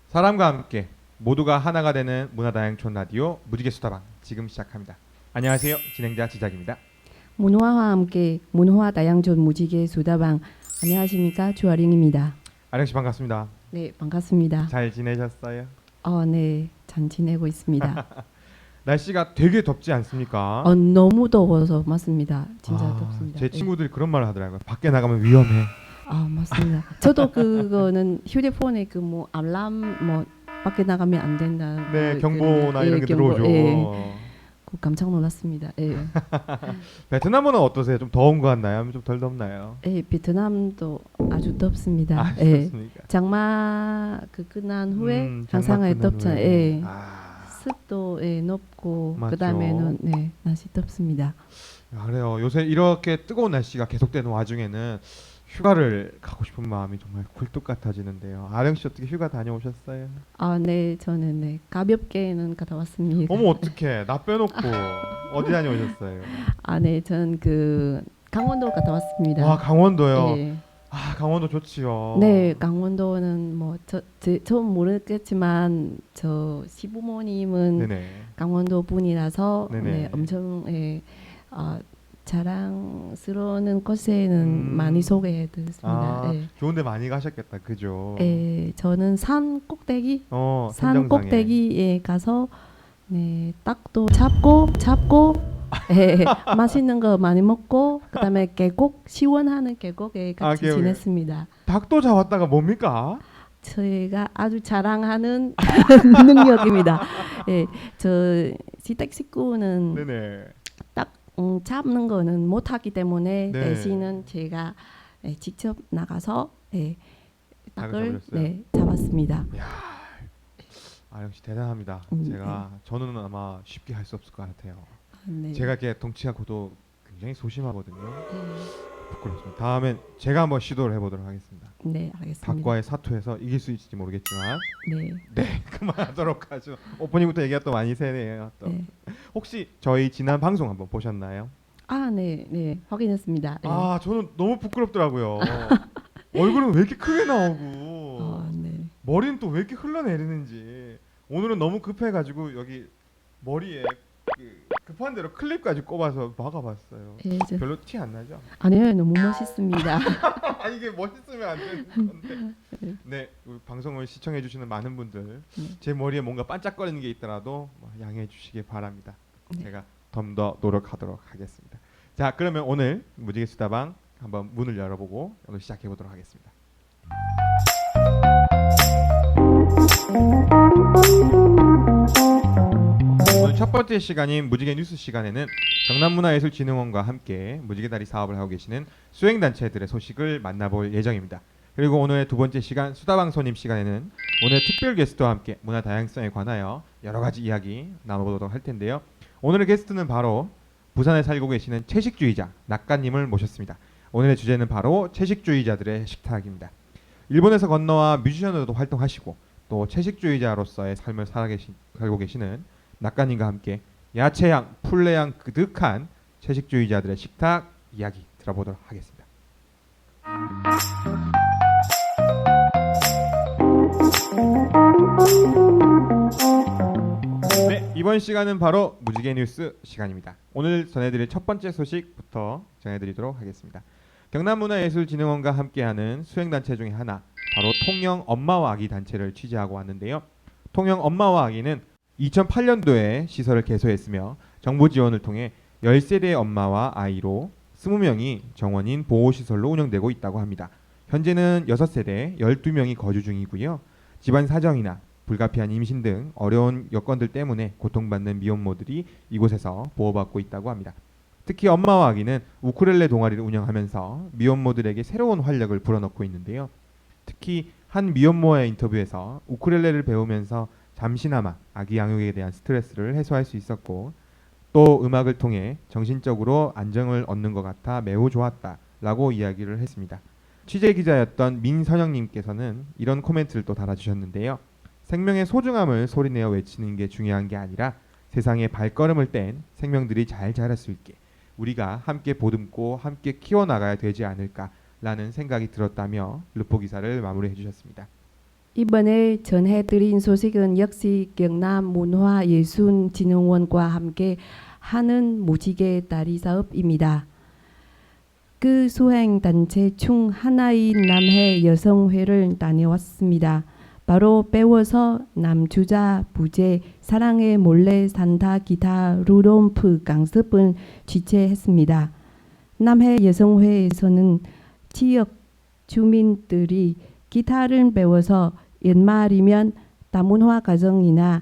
사람과 함께 모두가 하나가 되는 문화다양촌 라디오 무지개 수다방 지금 시작합니다. 안녕하세요. 진행자 지작입니다. 문화와 함께 문화 다양촌 무지개 수다방 안녕하십니까 주아링입니다. 아령 씨 반갑습니다. 네 반갑습니다. 잘 지내셨어요? 네, 잘 지내고 있습니다. 날씨가 되게 덥지 않습니까? 너무 더워서 맞습니다. 진짜 덥습니다. 제 친구들이 그런 말을 하더라고요. 밖에 나가면 위험해. 맞습니다. 저도 그거는 휴대폰에 그 뭐 알람 뭐 밖에 나가면 안 된다. 네, 경보나 이런 게 들어오죠. 그 깜짝 놀랐습니다. 베트남은 어떠세요? 좀 더운 것 같나요? 아니면 좀 덜 덥나요? 베트남도 아주 덥습니다. 덥습니까? 장마 끝난 후에 항상 장마 끝난 덥죠. 후에. 습도 높고 맞죠. 그다음에는 날씨 덥습니다. 그래요. 요새 이렇게 뜨거운 날씨가 계속되는 와중에는 휴가를 가고 싶은 마음이 정말 굴뚝 같아지는데요. 아령 씨 어떻게 휴가 다녀오셨어요? 네, 저는 가볍게는 갔다 왔습니다. 어머 어떡해. 나 빼놓고 어디 다녀오셨어요? 네, 저는 강원도 갔다 왔습니다. 와 강원도요. 네. 강원도 좋지요. 네, 강원도는 전 모르겠지만 저 시부모님은 네네. 강원도 분이라서 네네. 엄청 자랑스러운 곳에는 많이 소개해드렸습니다. 좋은데 많이 가셨겠다, 그죠? 저는 산 꼭대기, 산 산정상에. 꼭대기에 가서 딱도 잡고 맛있는 거 많이 먹고 그다음에 계곡 시원하는 계곡에 같이 계곡에. 지냈습니다. 닭도 잡았다가 뭡니까? 저희가 아주 자랑하는 능력입니다. 저 시댁 식구는 네네. 잡는 거는 못하기 때문에 네. 대신은 제가 직접 나가서 닭을 잡으셨어요? 잡았습니다. 역시 대단합니다. 저는 아마 쉽게 할 수 없을 것 같아요. 제가 이렇게 덩치가 고도 굉장히 소심하거든요. 부끄럽습니다. 다음엔 제가 한번 시도를 해보도록 하겠습니다. 네, 알겠습니다. 닭과의 사투에서 이길 수 있을지 모르겠지만 네, 그만하도록 하죠. 오프닝부터 얘기가 또 많이 새네요. 또. 네. 혹시 저희 지난 방송 한번 보셨나요? 네, 확인했습니다. 저는 너무 부끄럽더라고요. 얼굴은 왜 이렇게 크게 나오고 네. 머리는 또 왜 이렇게 흘러내리는지. 오늘은 너무 급해가지고 여기 머리에 급한 대로 클립까지 꼽아서 막아봤어요. 별로 티 안 나죠? 아니요, 너무 멋있습니다. 이게 멋있으면 안 되는 건데. 네, 우리 방송을 시청해주시는 많은 분들 제 머리에 뭔가 반짝거리는 게 있더라도 양해해 주시기 바랍니다. 제가 좀 더 노력하도록 하겠습니다. 자, 그러면 오늘 무지개 수다방 한번 문을 열어보고 오늘 시작해 보도록 하겠습니다. 오늘 첫 번째 시간인 무지개 뉴스 시간에는 경남문화예술진흥원과 함께 무지개다리 사업을 하고 계시는 수행단체들의 소식을 만나볼 예정입니다. 그리고 오늘의 두 번째 시간 수다방 손님 시간에는 오늘 특별 게스트와 함께 문화 다양성에 관하여 여러 가지 이야기 나눠보도록 할 텐데요. 오늘의 게스트는 바로 부산에 살고 계시는 채식주의자 낙가님을 모셨습니다. 오늘의 주제는 바로 채식주의자들의 식탁입니다. 일본에서 건너와 뮤지션으로도 활동하시고 또 채식주의자로서의 삶을 살고 계시는 낙가님과 함께 야채향, 풀레향 그득한 채식주의자들의 식탁 이야기 들어보도록 하겠습니다. 네, 이번 시간은 바로 무지개 뉴스 시간입니다. 오늘 전해드릴 첫 번째 소식부터 전해드리도록 하겠습니다. 경남문화예술진흥원과 함께하는 수행단체 중에 하나, 바로 통영 엄마와 아기 단체를 취재하고 왔는데요. 통영 엄마와 아기는 2008년도에 시설을 개소했으며 정부 지원을 통해 10세대의 엄마와 아이로 20명이 정원인 보호시설로 운영되고 있다고 합니다. 현재는 6세대 12명이 거주 중이고요. 집안 사정이나 불가피한 임신 등 어려운 여건들 때문에 고통받는 미혼모들이 이곳에서 보호받고 있다고 합니다. 특히 엄마와 아기는 우쿨렐레 동아리를 운영하면서 미혼모들에게 새로운 활력을 불어넣고 있는데요. 특히 한 미혼모의 인터뷰에서 우쿨렐레를 배우면서 잠시나마 아기 양육에 대한 스트레스를 해소할 수 있었고 또 음악을 통해 정신적으로 안정을 얻는 것 같아 매우 좋았다라고 이야기를 했습니다. 취재 기자였던 민선영님께서는 이런 코멘트를 또 달아주셨는데요. 생명의 소중함을 소리내어 외치는 게 중요한 게 아니라 세상에 발걸음을 뗀 생명들이 잘 자랄 수 있게 우리가 함께 보듬고 함께 키워나가야 되지 않을까라는 생각이 들었다며 르포 기사를 마무리해 주셨습니다. 이번에 전해드린 소식은 역시 경남 문화예술진흥원과 함께 하는 무지개 다리 사업입니다. 그 수행 단체 중 하나인 남해 여성회를 다녀왔습니다. 바로 배워서 남주자 부제 사랑의 몰래 산다 기타 루dom프 강습을 취재했습니다. 남해 여성회에서는 지역 주민들이 기타를 배워서 연말이면 다문화 가정이나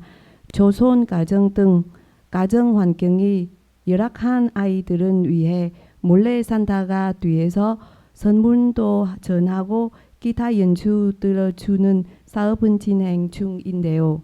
조손 가정 등 가정 환경이 열악한 아이들은 위해 몰래 산타가 뒤에서 선물도 전하고 기타 연주 들어주는 사업은 진행 중인데요.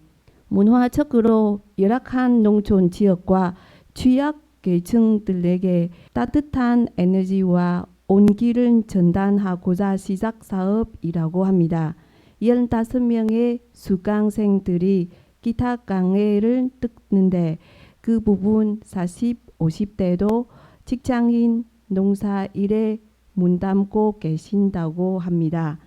문화적으로 열악한 농촌 지역과 취약 계층들에게 따뜻한 에너지와 온기를 전달하고자 시작 사업이라고 합니다. 15명의 수강생들이 기타 강의를 듣는데 그 부분 40, 50대도 직장인 농사일에 몸담고 계신다고 합니다.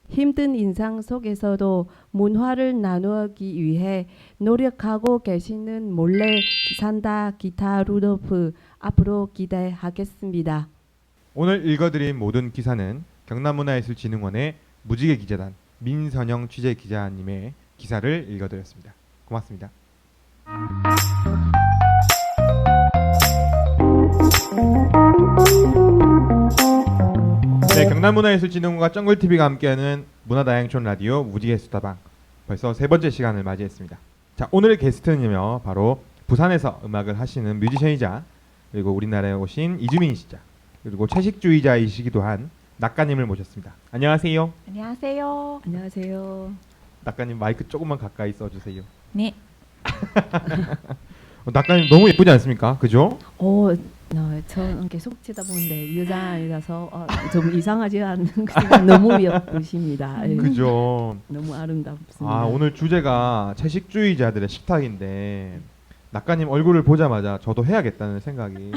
힘든 인상 속에서도 문화를 나누기 위해 노력하고 계시는 몰래 산다 기타 루도프 앞으로 기대하겠습니다. 오늘 읽어드린 모든 기사는 경남문화예술진흥원의 무지개 기자단 민선영 취재 기자님의 기사를 읽어드렸습니다. 고맙습니다. 네, 경남문화예술진흥원과 쩡글TV가 함께하는 문화다양촌 라디오 무지개 수다방 벌써 세 번째 시간을 맞이했습니다. 자, 오늘의 게스트는요 바로 부산에서 음악을 하시는 뮤지션이자 그리고 우리나라에 오신 이주민이시자 그리고 채식주의자이시기도 한 낙가님을 모셨습니다. 안녕하세요. 안녕하세요. 안녕하세요. 낙가님 마이크 조금만 가까이 써주세요. 네. 낙가님 너무 예쁘지 않습니까? 그죠? 저는 계속 쳐다보는데 여자라서 좀 이상하지 않은 것 너무 예쁘십니다. 예. 그죠. 너무 아름답습니다. 아, 오늘 주제가 채식주의자들의 식탁인데 낙가님 얼굴을 보자마자 저도 해야겠다는 생각이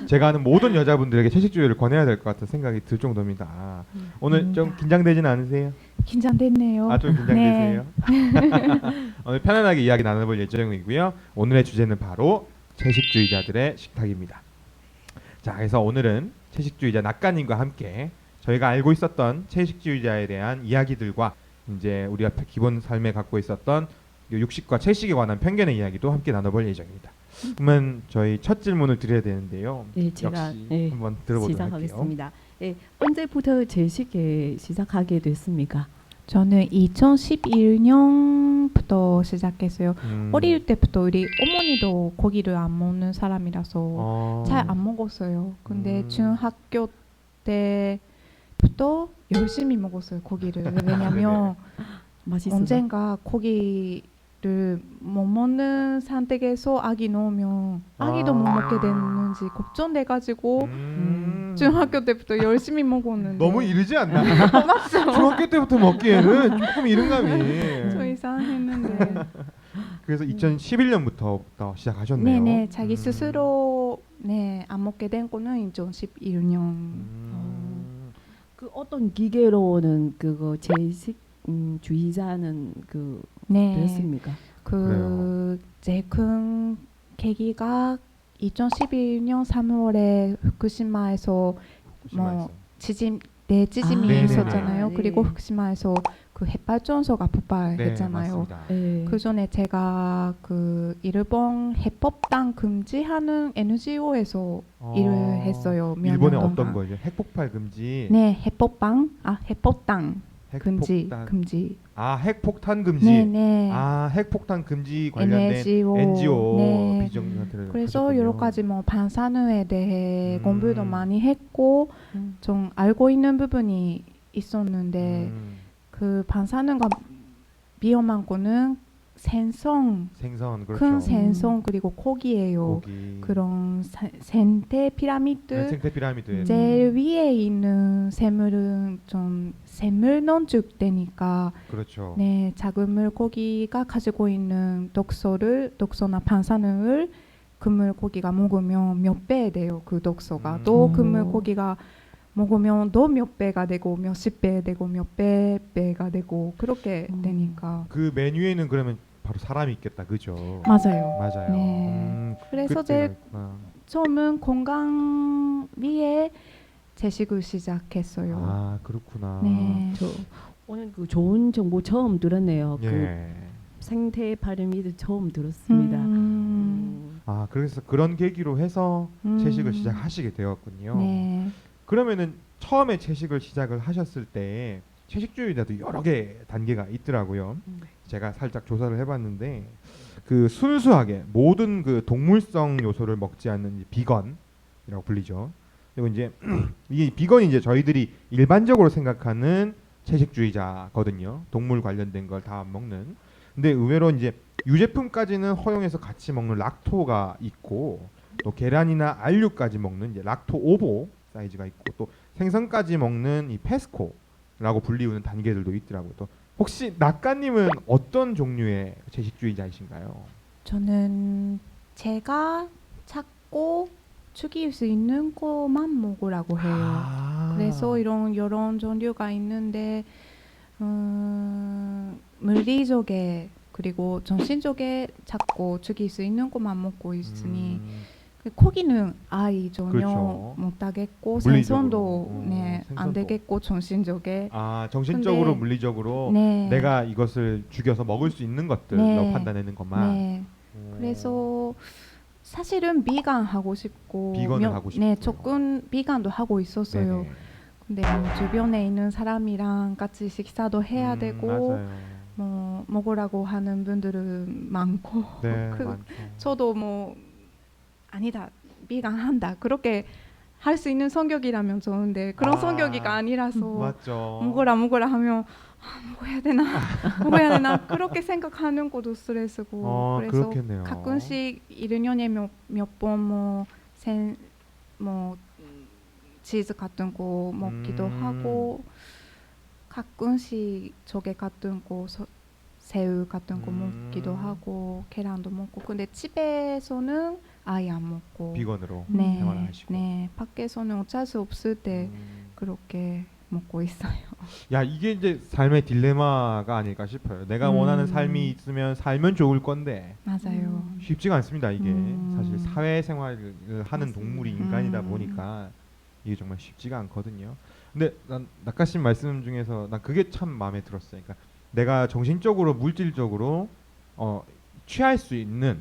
제가 아는 모든 여자분들에게 채식주의를 권해야 될 것 같은 생각이 들 정도입니다. 오늘 좀 긴장되지는 않으세요? 긴장됐네요. 아, 좀 긴장되세요? 오늘 편안하게 이야기 나눠볼 예정이고요. 오늘의 주제는 바로 채식주의자들의 식탁입니다. 자, 그래서 오늘은 채식주의자 낙가님과 함께 저희가 알고 있었던 채식주의자에 대한 이야기들과 이제 우리가 기본 삶에 갖고 있었던 육식과 채식에 관한 편견의 이야기도 함께 나눠볼 예정입니다. 그러면 저희 첫 질문을 드려야 되는데요. 네, 제가 역시 한번 들어보도록 할게요. 시작하겠습니다. 네, 언제부터 채식에 시작하게 됐습니까? 저는 2011년부터 시작했어요. 어릴 때부터 우리 어머니도 고기를 안 먹는 사람이라서 잘 안 먹었어요. 근데 중학교 때부터 열심히 먹었어요, 고기를. 왜냐면 맛있어요. 언젠가 고기를 못 먹는 상태에서 아기 넣으면 아기도 못 먹게 되는지 걱정돼가지고 중학교 때부터 열심히 먹었는데 너무 이르지 않나? 맞죠? 중학교 때부터 먹기에는 조금 이른 감이. 저 이상했는데. 그래서 2011년부터 시작하셨네요. 네네, 자기 스스로 안 먹게 된 거는 2011년. 그 어떤 기계로는 그거 채식 주의자는 되었습니까? 제일 큰 계기가 2011년 3월에 후쿠시마에서 뭐 지진이 있었잖아요. 네. 그리고 후쿠시마에서 그 핵발전소가 폭발했잖아요. 네. 그 전에 제가 그 일본 해법당 금지하는 NGO에서 일을 했어요. 몇 일본에 년 어떤 동안. 거죠? 핵폭발 금지. 네, 해법당 금지. 아, 핵폭탄 금지. 네네. 아, 핵폭탄 금지 관련된 NGO. 네. 비정상들을. 그래서 여러 가지 뭐 방사능에 대해 공부도 음. 많이 했고 좀 알고 있는 부분이 있었는데 그 방사능과 위험한 거는 생선, 생선 그렇죠. 큰 생선 그리고 고기예요. 고기. 그런 생태 네, 피라미드 생태 피라미드에 제일 위에 있는 샘물은 좀 샘물 농축되니까 그렇죠. 네, 작은 물고기가 가지고 있는 독소나 방사능을 그 물고기가 먹으면 몇 배 돼요. 그 독소가 또 그 음. 물고기가 먹으면 또 몇 배가 되고 몇십 배 되고 몇 배가 되고 그렇게 되니까 그 메뉴에는 그러면 바로 사람이 있겠다, 그죠? 맞아요. 맞아요. 네. 그래서 그때가 제일 있구나. 처음은 건강 위에 제식을 시작했어요. 아 그렇구나. 네. 저 오늘 그 좋은 정보 처음 들었네요. 그 예. 생태 피라미드 처음 들었습니다. 아 그래서 그런 계기로 해서 음. 채식을 시작하시게 되었군요. 네. 그러면은 처음에 채식을 시작을 하셨을 때 채식주의자도 여러 개 단계가 있더라고요. 제가 살짝 조사를 해봤는데 그 순수하게 모든 그 동물성 요소를 먹지 않는 비건이라고 불리죠. 그리고 이제 이게 비건이 이제 저희들이 일반적으로 생각하는 채식주의자거든요. 동물 관련된 걸 다 안 먹는. 근데 의외로 이제 유제품까지는 허용해서 같이 먹는 락토가 있고 또 계란이나 알류까지 먹는 이제 락토 오보 사이즈가 있고 또 생선까지 먹는 이 페스코라고 불리우는 단계들도 있더라고요. 또 혹시 낙가님은 어떤 종류의 채식주의자이신가요? 저는 제가 찾고 죽일 수 있는 것만 먹으라고 해요. 아. 그래서 이런 여러 종류가 있는데 물리적에 그리고 정신적에 찾고 죽일 수 있는 것만 먹고 있으니 그 고기는 아예 전혀 그렇죠. 못하겠고 물리적으로. 생선도 네, 안 생선도. 되겠고 정신적에 아 정신적으로 근데- 물리적으로 네. 내가 이것을 죽여서 먹을 수 있는 것들로 네. 판단하는 것만. 네. 오. 그래서 사실은 비건 하고 싶고 비건을 하고 싶고요. 네, 조금 비건도 하고 있었어요. 네네. 근데 뭐 주변에 있는 사람이랑 같이 식사도 해야 되고 맞아요. 뭐 먹으라고 하는 분들은 많고 네, 그- 많죠. 저도 뭐 아니다 비건 한다 그렇게 할 수 있는 성격이라면 좋은데 그런 아, 성격이가 아니라서 맞죠. 먹으라 하면 먹어야 되나 먹어야 되나 그렇게 생각하는 것도 스트레스고 그래서 그렇겠네요. 가끔씩 1년에 몇번 뭐 치즈 같은 거 먹기도 하고 가끔씩 조개 같은 거 새우 같은 거 먹기도 하고 계란도 먹고 근데 집에서는 아예 안 먹고 비건으로 네, 생활하시고. 네 밖에서는 어쩔 수 없을 때 그렇게 먹고 있어요. 야 이게 이제 삶의 딜레마가 아닐까 싶어요. 내가 원하는 삶이 있으면 살면 좋을 건데 맞아요. 쉽지가 않습니다. 이게 사실 음. 사회생활을 하는 맞습니다. 동물이 인간이다 음. 보니까 이게 정말 쉽지가 않거든요. 근데 난 낙가씨 말씀 중에서 난 그게 참 마음에 들었어요. 그러니까 내가 정신적으로 물질적으로 취할 수 있는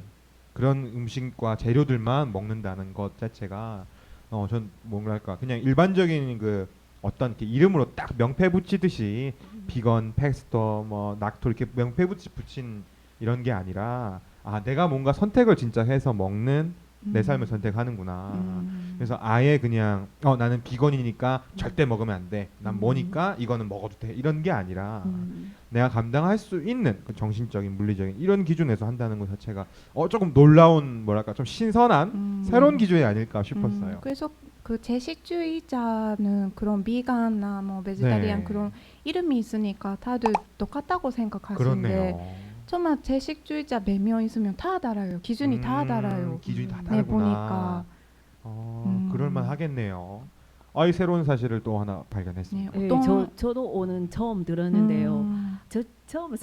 그런 음식과 재료들만 먹는다는 것 자체가 전 뭐랄까 그냥 일반적인 그 어떤 이렇게 이름으로 딱 명패 붙이듯이 비건, 패스터, 뭐 락토 이렇게 명패 붙인 이런 게 아니라 아 내가 뭔가 선택을 진짜 해서 먹는 내 삶을 선택하는구나. 그래서 아예 그냥 나는 비건이니까 절대 먹으면 안 돼. 난 뭐니까 이거는 먹어도 돼. 이런 게 아니라 내가 감당할 수 있는 그 정신적인, 물리적인 이런 기준에서 한다는 것 자체가 조금 놀라운 뭐랄까 좀 신선한 새로운 기준이 아닐까 싶었어요. 그래서 그 제식주의자는 그런 비건이나 뭐 베지타리안 네. 그런 이름이 있으니까 다들 똑같다고 생각하시는데 그렇네요. 정말 제식주의자 몇 명 있으면 다 달아요. 기준이 다 달아요. 기준이 다 네, 다르구나. 보니까 그럴만 하겠네요. 아이 새로운 사실을 또 하나 발견했습니다. 네. 예, 저도 오늘 처음 들었는데요. 음, 저 처음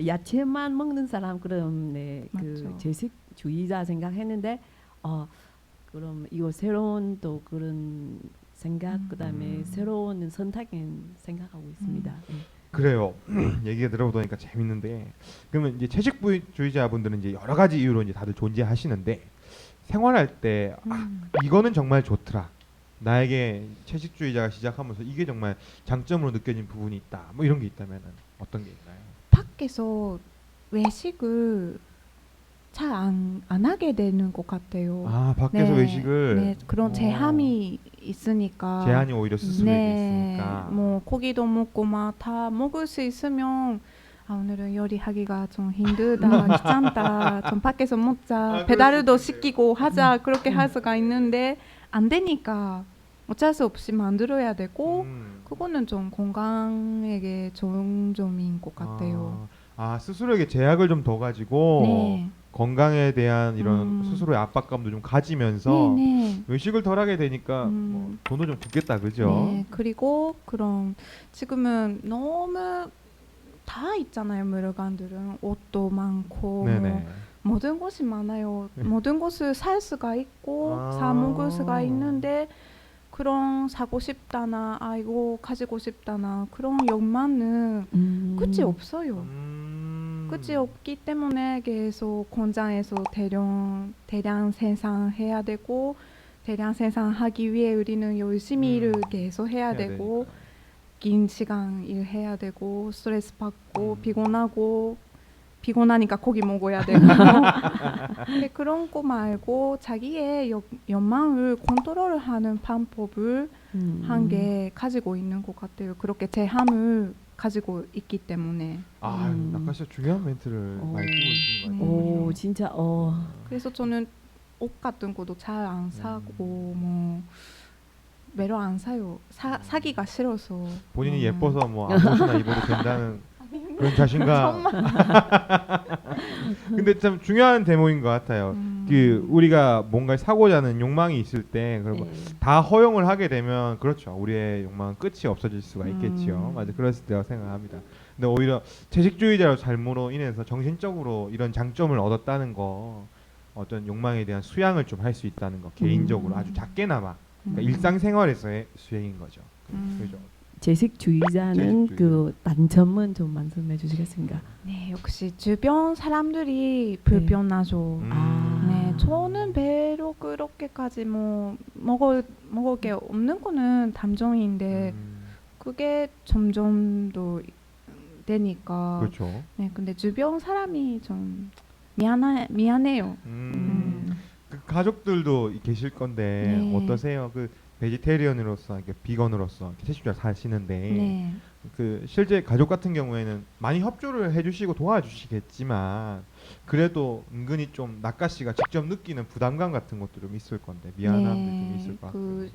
야채만 먹는 사람 그럼 그 맞죠. 채식주의자 생각했는데 그럼 이거 새로운 또 그런 생각 그다음에 새로운 선택은 생각하고 있습니다. 예. 그래요. 얘기가 들어보니까 재밌는데 그러면 이제 채식주의자분들은 이제 여러 가지 이유로 이제 다들 존재하시는데 생활할 때 이거는 정말 좋더라. 나에게 채식주의자가 시작하면서 이게 정말 장점으로 느껴진 부분이 있다. 뭐 이런 게 있다면 어떤 게 있나요? 밖에서 외식을 잘 안 하게 되는 것 같아요. 아 밖에서 네, 외식을 네, 그런 제한이 있으니까 제한이 오히려 스스로에게 네, 있으니까 뭐 고기도 먹고 막 다 먹을 수 있으면 오늘은 요리하기가 좀 힘들다, 귀찮다, 좀 밖에서 먹자, 그럴 배달도 수 있어요. 시키고 하자 그렇게 할 수가 있는데 안 되니까 어쩔 수 없이 만들어야 되고 그거는 좀 건강에게 좋은 점인 것 같아요. 스스로에게 제약을 좀 더 가지고 네, 건강에 대한 이런 스스로의 압박감도 좀 가지면서 네. 외식을 덜하게 되니까 뭐 돈도 좀 굳겠다, 그죠? 네, 그리고 그럼 지금은 너무 다 있잖아요. 물건들은 옷도 많고 뭐 네네. 모든 것이 많아요. 모든 것을 살 수가 있고 아. 사 먹을 수가 있는데 그런 사고 싶다나 이거 가지고 싶다나 그런 욕망은 끝이 없어요. 끝이 없기 때문에 계속 공장에서 대량 생산해야 되고 대량 생산하기 위해 우리는 열심히 일을 계속 해야 되고 되니까. 긴 시간 일해야 되고 스트레스 받고 음. 피곤하니까 고기 먹어야 되고 근데 그런 거 말고 자기의 욕망을 컨트롤하는 방법을 한 개 가지고 있는 것 같아요. 그렇게 제함을 가지고 있기 때문에. 낙하 씨가 중요한 멘트를 많이 끼고 있는 것 같아요. 오 진짜 그래서 저는 옷 같은 것도 잘 안 사고 뭐 매로 안 사요. 사기가 싫어서. 본인이 예뻐서 뭐 아무것이나 입어도 된다는 그런 자신감. 근데 참 중요한 대목인 것 같아요. 그 우리가 뭔가를 사고자 하는 욕망이 있을 때 그리고 다 허용을 하게 되면 그렇죠. 우리의 욕망은 끝이 없어질 수가 있겠지요. 맞아, 그랬을 때라고 생각합니다. 근데 오히려 채식주의자로 삶으로 인해서 정신적으로 이런 장점을 얻었다는 거, 어떤 욕망에 대한 수양을 좀 할 수 있다는 거, 개인적으로 아주 작게나마 그러니까 일상생활에서의 수행인 거죠. 그죠? 채식주의자는 채식주의자. 그 단점은 좀 말씀해 주시겠습니까? 네, 역시 주변 사람들이 불편하죠. 네, 저는 별로 그렇게까지 뭐 먹을 게 없는 거는 담정인데 그게 점점 더 되니까. 그렇죠. 네, 근데 주변 사람이 좀 미안해요. 그 가족들도 계실 건데 네. 어떠세요? 그 베지테리언으로서, 이렇게 비건으로서 채식주의자 사시는데 네, 그 실제 가족 같은 경우에는 많이 협조를 해주시고 도와주시겠지만 그래도 은근히 좀 낙가 씨가 직접 느끼는 부담감 같은 것도 좀 있을 건데 미안함도 좀 있을 것 같아요.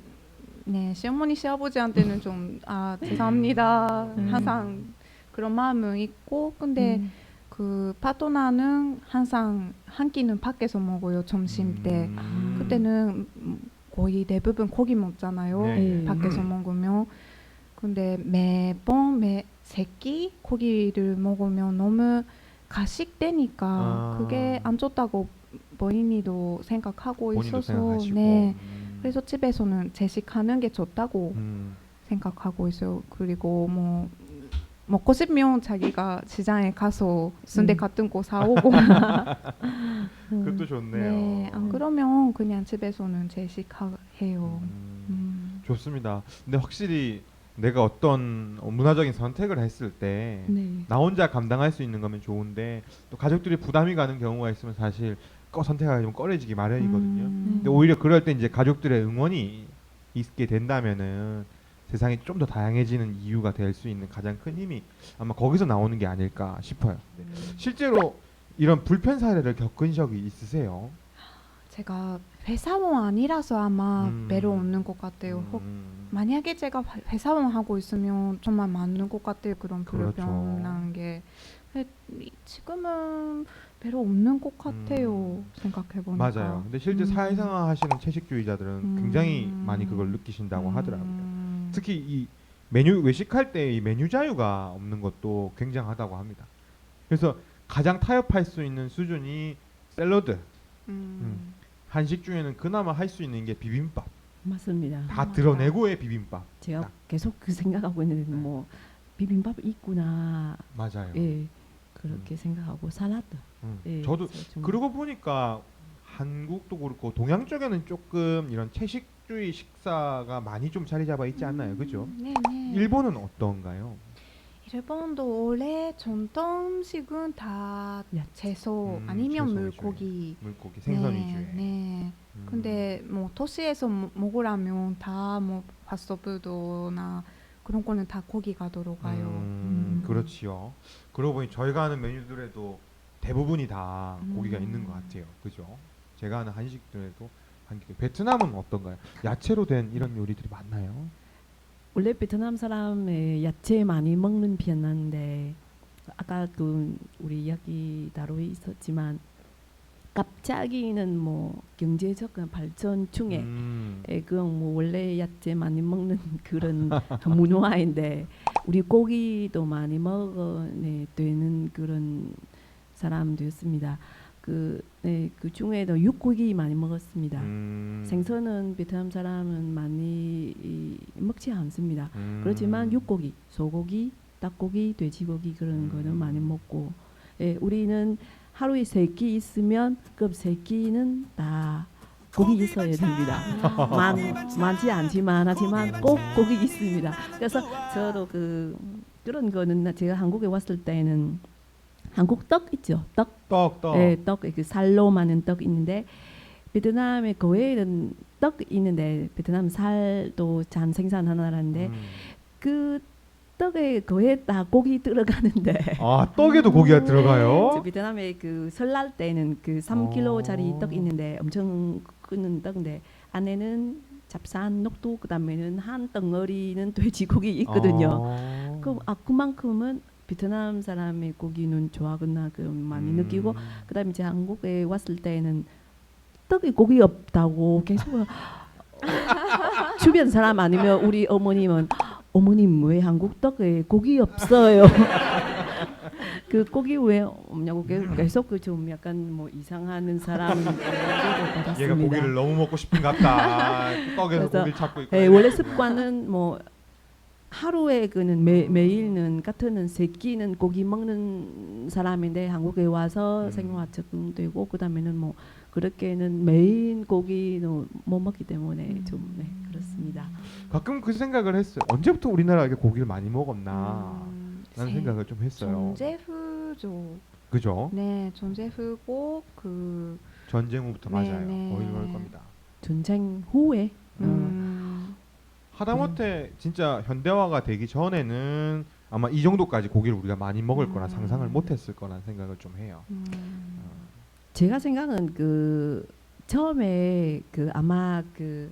네, 시어머니 시아버지한테는 좀 죄송합니다. 항상 그런 마음은 있고 근데 그 파토나는 항상 한 끼는 밖에서 먹어요. 점심 때. 그때는 거의 대부분 고기 먹잖아요. 네. 밖에서 먹으면. 근데 매번 세 끼 고기를 먹으면 너무 가식되니까 그게 안 좋다고 본인이도 생각하고 본인도 있어서 생각하시고. 네. 그래서 집에서는 제식하는 게 좋다고 음. 생각하고 있어요. 그리고 뭐 먹고 싶으면 자기가 시장에 가서 순대 같은 거 사오고 그것도 좋네요. 네, 안 그러면 그냥 집에서는 제식해요. 좋습니다. 근데 확실히 내가 어떤 문화적인 선택을 했을 때 네. 나 혼자 감당할 수 있는 거면 좋은데 또 가족들이 부담이 가는 경우가 있으면 사실 선택하기 좀 꺼려지기 마련이거든요. 근데 오히려 그럴 때 이제 가족들의 응원이 있게 된다면은 세상이 좀 더 다양해지는 이유가 될 수 있는 가장 큰 힘이 아마 거기서 나오는 게 아닐까 싶어요. 네. 실제로 이런 불편 사례를 겪은 적이 있으세요? 제가 회사원 아니라서 아마 매로 없는 것 같아요. 만약에 제가 회사원 하고 있으면 정말 많은 것 같아요. 그런 그렇죠. 불편한 게. 근데 지금은 별로 없는 것 같아요. 생각해 보니까. 맞아요. 근데 실제 사회생활 하시는 채식주의자들은 굉장히 많이 그걸 느끼신다고 하더라고요. 특히 이 외식할 때 이 메뉴 자유가 없는 것도 굉장하다고 합니다. 그래서 가장 타협할 수 있는 수준이 샐러드. 한식 중에는 그나마 할 수 있는 게 비빔밥. 맞습니다. 다 드러내고의 비빔밥. 제가 계속 그 생각하고 있는데 뭐 비빔밥 있구나. 맞아요. 예, 그렇게 생각하고 살라드. 예, 저도 그래서 좀 그러고 보니까 한국도 그렇고 동양 쪽에는 조금 이런 채식주의 식사가 많이 좀 자리 잡아 있지 않나요, 그죠? 네, 네. 일본은 어떤가요? 일본도 원래 전통 음식은 다 채소 아니면 채소 물고기, 물고기, 생선 네, 위주의. 네. 근데 뭐 도시에서 먹으려면 다 뭐 파스트푸드나 그런 거는 다 고기가 들어가요. 그렇지요. 그러고 보니 저희가 하는 메뉴들에도 대부분이 다 고기가 음. 있는 것 같아요. 그죠? 제가 하는 한식들에도 베트남은 어떤가요? 야채로 된 이런 요리들이 많나요? 원래 베트남 사람의 야채 많이 먹는 편인데 아까 그 우리 이야기 따로 있었지만 갑자기는 뭐 경제적 발전 중에 그건 뭐 원래 야채 많이 먹는 그런 문화인데 우리 고기도 많이 먹어 되는 그런 사람도였습니다. 그 중에도 육고기 많이 먹었습니다. 생선은 베트남 사람은 많이 먹지 않습니다. 그렇지만 육고기, 소고기, 닭고기, 돼지고기 그런 거는 많이 먹고 우리는 하루에 3끼 있으면 그 3끼는 다 고기 있어야 됩니다. 많지 않지만 하지만 꼭 고기 있습니다. 그래서 저도 그런 거는 제가 한국에 왔을 때는 한국 떡 있죠. 떡. 떡. 그 살로 만든 떡 있는데 베트남에 거에는 떡 있는데 베트남 살도 잘 생산하는 나라인데 그 떡에 거의 다 고기 들어가는데 떡에도 고기가 들어가요? 저 베트남에 그 설날 때는 그 3kg짜리 떡 있는데 엄청 큰 떡인데 안에는 찹쌀 녹두 그다음에는 한 덩어리는 돼지고기 있거든요. 그만큼은 베트남 사람의 고기는 좋아하거나 그 많이 느끼고 그다음에 이제 한국에 왔을 때는 떡에 고기 없다고 계속 주변 사람 아니면 우리 어머님은 어머님 왜 한국 떡에 고기 없어요? 그 고기 왜 없냐고 계속 그 좀 약간 뭐 이상하는 사람 받았습니다. 얘가 고기를 너무 먹고 싶은갑다. 떡에서 고기를 찾고 있고. 원래 습관은 뭐 하루에 그는 매일은 같은 3끼는 고기 먹는 사람인데 한국에 와서 생활 적응되고 그다음에는 뭐 그렇게는 매일 고기는 못 먹기 때문에 좀 그렇습니다. 가끔 그 생각을 했어요. 언제부터 우리나라가 이렇게 고기를 많이 먹었나 라는 생각을 좀 했어요. 전제 후죠. 그죠? 네, 전제 후고 그 전쟁 후부터 네, 맞아요. 네. 거의 그럴 겁니다. 전쟁 후에 하다못해 진짜 현대화가 되기 전에는 아마 이 정도까지 고기를 우리가 많이 먹을 거라 상상을 못했을 거라는 생각을 좀 해요. 제가 생각은 그 처음에 그 아마 그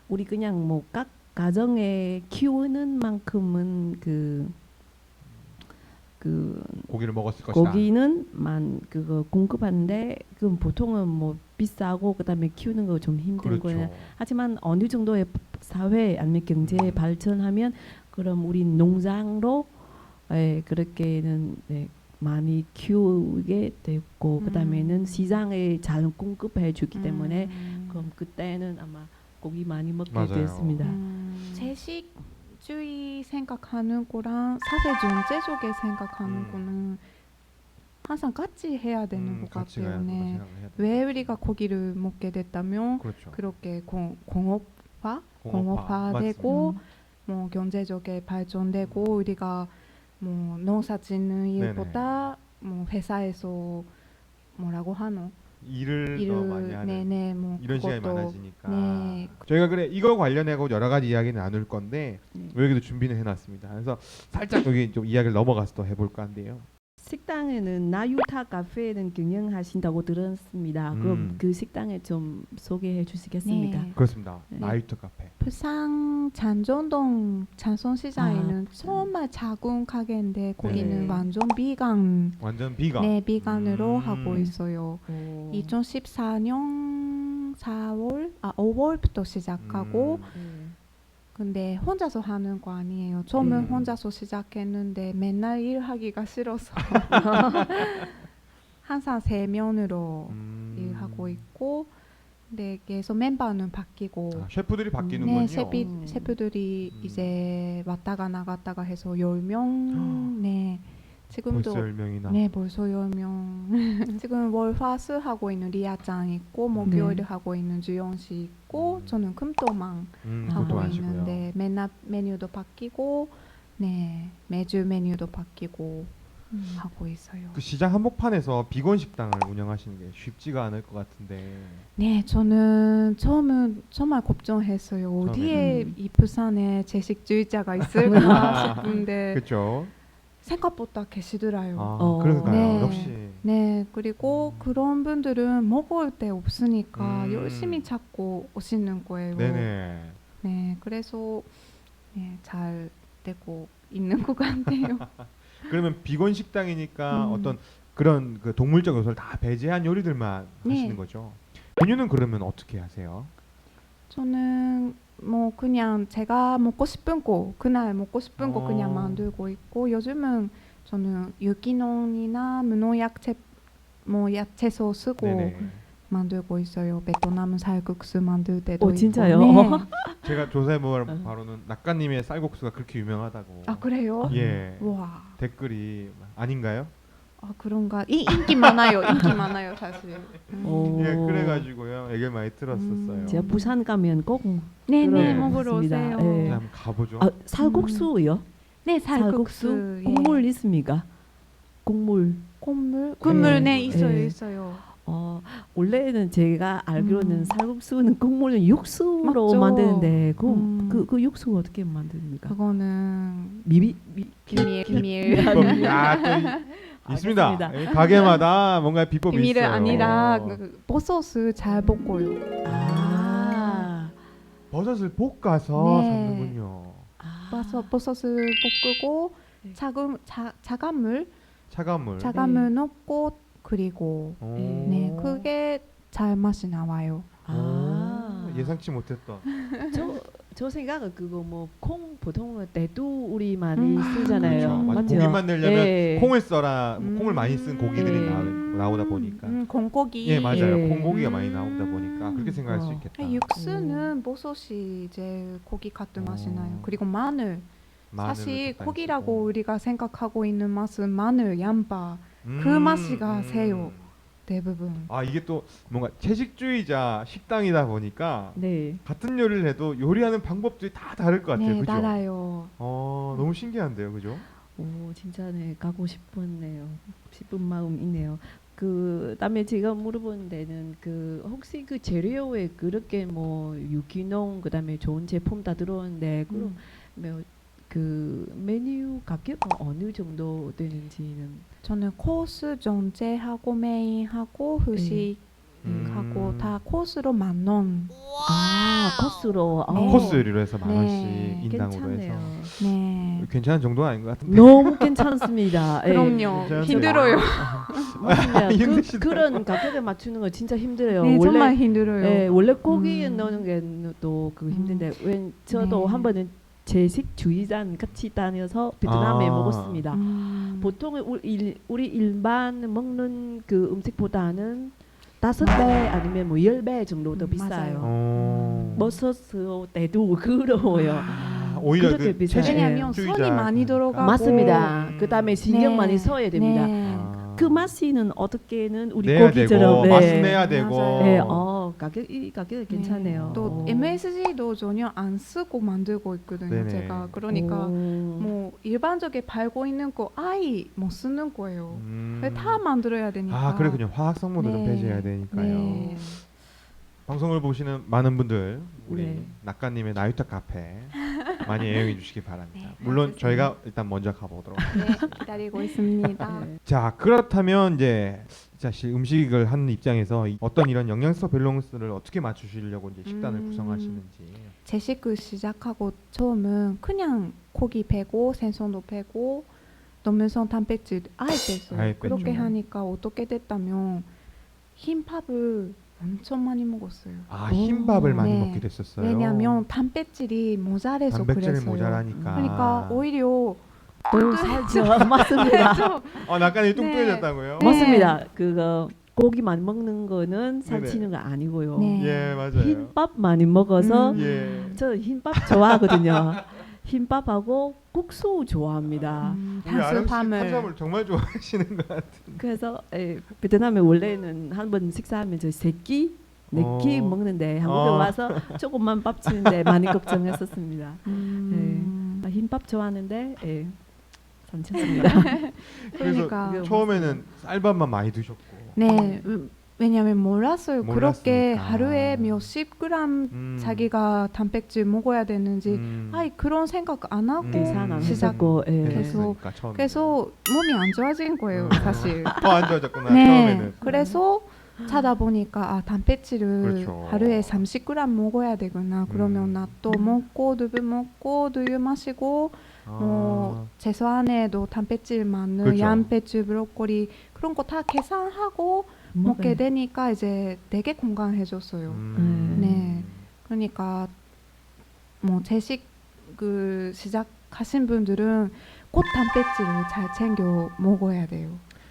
우리 그냥 뭐 각 가정에 키우는 만큼은 그 고기를 먹었을 것이다. 고기는 그거 공급하는데 그 보통은 뭐 비싸고 그다음에 키우는 거 좀 힘든 거예요. 그렇죠. 하지만 어느 정도의 사회 아니면 경제 발전하면 그럼 우리 농장으로 그렇게는 많이 키우게 됐고 그다음에는 시장에 잘 공급해 주기 때문에 그럼 그때는 아마 고기 많이 먹게 맞아요. 됐습니다. 채식주의 생각하는 거랑 사회존재 쪽에 생각하는 거는 항상 같이 해야 되는 것 같이 같아요. 가야 된다고 네. 생각을 해야 왜 우리가 고기를 먹게 됐다면 그렇죠. 그렇게 공업화되고 뭐 경제적에 발전되고 우리가 뭐 농사 짓는 일보다 뭐 회사에서 뭐라고 하노? 일을 더 많이 하는 네네 뭐 이런 시간이 그것도 많아지니까 네. 저희가 그래 이거 관련해고 여러 가지 이야기를 나눌 건데 여기도 준비는 해놨습니다. 그래서 살짝 여기 좀 이야기를 넘어가서 또 해볼까 한데요. 식당에는 나유타 카페는 경영하신다고 들었습니다. 그럼 그 식당에 좀 소개해 주시겠습니까? 네. 그렇습니다. 네. 나유타 카페. 부산 잔존동 장성시장에는 정말 작은 가게인데 거기는 네. 완전 비건 완전 비건. 네 비건으로 하고 있어요. 오. 2014년 5월부터 시작하고 근데 혼자서 하는 거 아니에요. 처음엔 혼자서 시작했는데 맨날 일하기가 싫어서 항상 3명으로 일하고 있고 근데 계속 멤버는 바뀌고 셰프들이 바뀌는군요. 네, 셰프들이 이제 왔다가 나갔다가 해서 10명 네. 지금도 벌써 10명이나. 네, 벌써 10명. 지금 월화수 하고 있는 리아짱 있고 목요일 하고 있는 주영 씨 있고 저는 금토망 하고 있는데 맨날 메뉴도 바뀌고 네, 매주 메뉴도 바뀌고 하고 있어요. 그 시장 한복판에서 비건 식당을 운영하시는 게 쉽지가 않을 것 같은데. 네, 저는 처음은 정말 걱정했어요. 어디에 이 부산에 채식주의자가 있을까 싶은데 그렇죠. 생각보다 계시더라요. 그러니까요. 네. 역시. 네, 그리고 그런 분들은 먹을 데 없으니까 음. 열심히 찾고 오시는 거예요. 네네. 네, 그래서 네, 잘 되고 있는 것 같아요. 그러면 비건 식당이니까 음. 어떤 그런 그 동물적 요소를 다 배제한 요리들만 네. 하시는 거죠. 메뉴는 그러면 어떻게 하세요? 저는 뭐 그냥 제가 먹고 싶은 거 그날 먹고 싶은 거 그냥 만들고 있고 요즘은 저는 유기농이나 무농약체 뭐 야채소 쓰고 네네. 만들고 있어요. 베트남 살국수 만들 때도 있고. 진짜요? 네. 제가 조사해본 바로는 낙가님의 쌀국수가 그렇게 유명하다고. 아 그래요? 예. 와. 댓글이 아닌가요? 아 그런가? 인기 많아요. 인기 많아요, 사실. 오. 예, 그래가지고요. 얘기를 많이 들었었어요. 제가 부산 가면 꼭 네네 네. 먹으러 맞습니다. 오세요. 네. 이제 한번 가보죠. 살국수요? 네 살국수. 예. 국물 있습니까? 국물. 국물 네 네. 있어요 네. 있어요. 원래는 제가 알기로는 살국수는 국물은 육수로 맞죠. 만드는데 음. 그 육수 어떻게 만듭니까? 그거는 비밀. 비밀. 비법, 야, 또 있습니다. 알겠습니다. 예, 가게마다 뭔가 비법이 비밀이 있어요. 아니라 그 버섯을 잘 볶아요. 버섯을 볶아서 네. 삶는군요. 버섯을 볶고 네. 자간물 차가물. 넣고 그리고 오. 네 그게 잘 맛이 나와요. 오, 예상치 못했던. 저 생각은 그거 뭐 콩 보통 대두 우리 많이 쓰잖아요. 그렇죠. 맞아. 맞죠? 고기만 내려면 예. 콩을 써라. 콩을 많이 쓴 고기들이 예. 나오다 보니까. 콩고기. 예, 맞아요. 예. 콩고기가 많이 나오다 보니까 그렇게 생각할 수 있겠다. 육수는 버섯이 이제 고기 같은 맛이 나요. 그리고 마늘. 마늘을 사실 적당히 고기라고 쓰고. 우리가 생각하고 있는 맛은 마늘, 양파 그 맛이 세요. 대부분. 아, 이게 또 뭔가 채식주의자 식당이다 보니까 네. 같은 요리를 해도 요리하는 방법들이 다 다를 것 같아요. 네, 그죠? 달아요. 너무 신기한데요. 그죠? 진짜 네 가고 싶었네요. 싶은 마음이네요. 그다음에 제가 물어본 데는 혹시 그 재료에 그렇게 뭐 유기농 그다음에 좋은 제품 다 들어오는데 그럼 그 메뉴 가격은 어느 정도 되는지는 저는 코스 전체하고 메인하고 후식하고 다 코스로 10,000원. 코스로 코스 요리로 해서 10,000원씩 네, 인당으로 괜찮네요. 해서 네. 괜찮은 정도는 아닌 것 같은데. 너무 괜찮습니다. 예. 그럼요. 괜찮은데요. 힘들어요. 맞습니다. 힘드시다. 그런 가격에 맞추는 거 진짜 힘들어요. 네, 정말 힘들어요. 예, 원래 고기에 넣는 게 또 힘든데 저도 네. 한 번은 채식주의자 같이 다녀서 베트남에 먹었습니다. 보통 우리 일반 먹는 그 음식보다는 5배 아니면 뭐 10배 정도 더 비싸요. 버섯도 대두 그러워요. 오히려 그렇게 그 비싸요. 왜냐하면 채식주의자 손이 많이 그러니까. 들어가고 맞습니다. 그다음에 신경 네. 많이 써야 됩니다. 네. 그 맛이는 어떻게는 우리 내야 고기처럼 되고 맛은 내야 되고. 맞아요. 가격이 괜찮네요. 또 MSG도 전혀 안 쓰고 만들고 있거든요. 네네. 제가 그러니까 뭐 일반적에 팔고 있는 거 아예 못 쓰는 거예요. 다 만들어야 되니까. 그렇군요. 화학 성분을 좀 네. 배제해야 되니까요. 네. 방송을 보시는 많은 분들 우리 네. 낙가님의 나유타 카페 많이 애용해 주시기 바랍니다. 네, 물론 알겠습니다. 저희가 일단 먼저 가보도록 하겠습니다. 네, 기다리고 있습니다. 네. 자, 그렇다면 이제 사실 음식을 하는 입장에서 어떤 이런 영양소 밸런스를 어떻게 맞추시려고 이제 식단을 구성하시는지. 제식을 시작하고 처음은 그냥 고기 빼고 생선도 빼고 너면성 단백질 아예 뺐어요. 아예 그렇게 뺐죠. 하니까 어떻게 됐다면 흰밥을 엄청 많이 먹었어요. 흰밥을 많이 네. 먹게 됐었어요. 왜냐하면 단백질이 모자라서 단백질이 그랬어요. 모자라니까. 그러니까 오히려 또 살죠. 맞습니다. 낙가님이 네. 뚱뚱해졌다고요? 네. 맞습니다. 그거 고기 많이 먹는 거는 네네. 살찌는 거 아니고요. 네. 예, 맞아요. 흰밥 많이 먹어서 예. 저 흰밥 좋아하거든요. 흰밥하고 국수 좋아합니다. 우리 아름 씨 탄수화물. 탄수화물 정말 좋아하시는 것 같은. 그래서 베트남에 원래는 한 번 식사하면 저 3끼, 4끼 먹는데 한국에 와서 조금만 밥 주는데 많이 걱정했었습니다. 흰밥 좋아하는데 괜찮습니다. 그래서 그러니까 처음에는 쌀밥만 많이 드셨고. 네, 왜냐면 몰랐어요. 그렇게 몰랐으니까. 하루에 몇십 그램 자기가 단백질 먹어야 되는지 아이 그런 생각 안 하고 계산 안 시작. 했었고, 예. 계속 처음에. 그래서 몸이 안 좋아진 거예요, 사실. 더안 좋아졌구나 네. 처음에는. 그래서 찾아보니까 아 단백질을 그렇죠. 하루에 30g 먹어야 되구나. 그러면 낫또 먹고 두부 먹고 두유 마시고 뭐 채소 안에도 단백질 많은 그렇죠. 양배추, 브로콜리 그런 거 다 계산하고 먹게 되니까 이제 되게 건강해졌어요. 네. 그러니까 뭐 채식 그 시작하신 분들은 꼭 단백질을 잘 챙겨 먹어야 돼요.